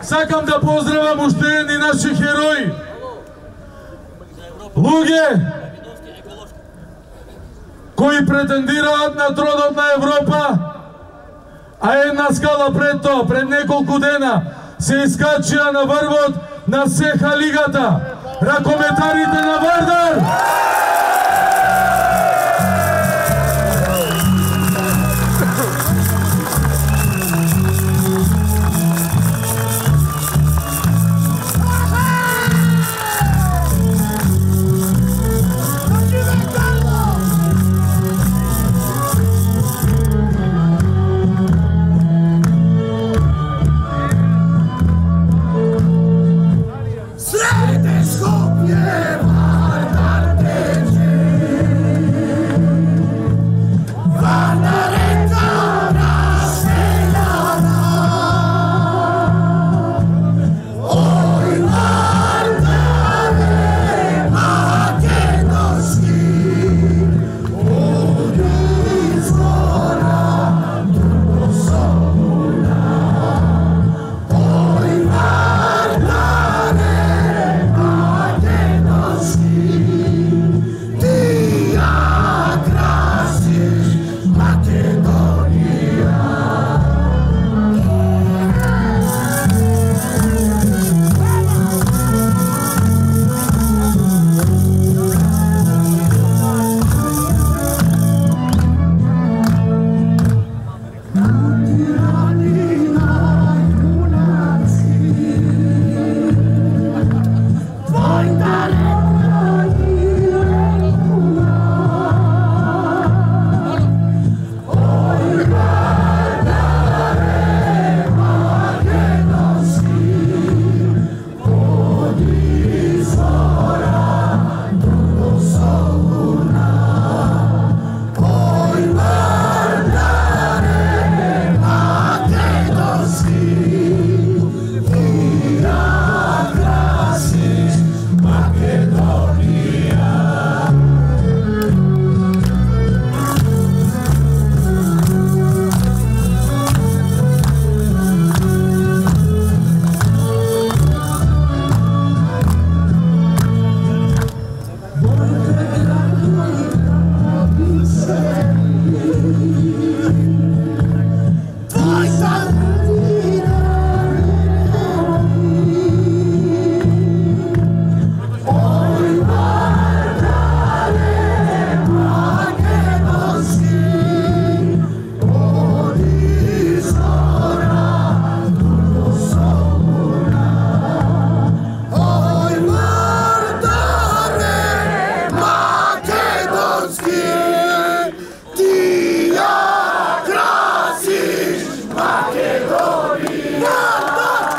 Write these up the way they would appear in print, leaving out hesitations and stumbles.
Сакам да поздравам уште едни наши херои. Луѓе кои претендираат на тронот на Европа, а една скала пред тоа, пред неколку дена, се искачија на врвот на СХ лигата. Ракометарите на Вардар!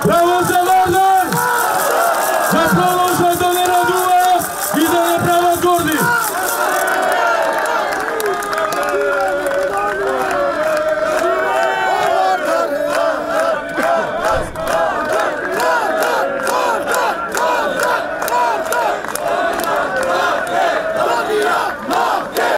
Браво за Вардар! За продолжат да не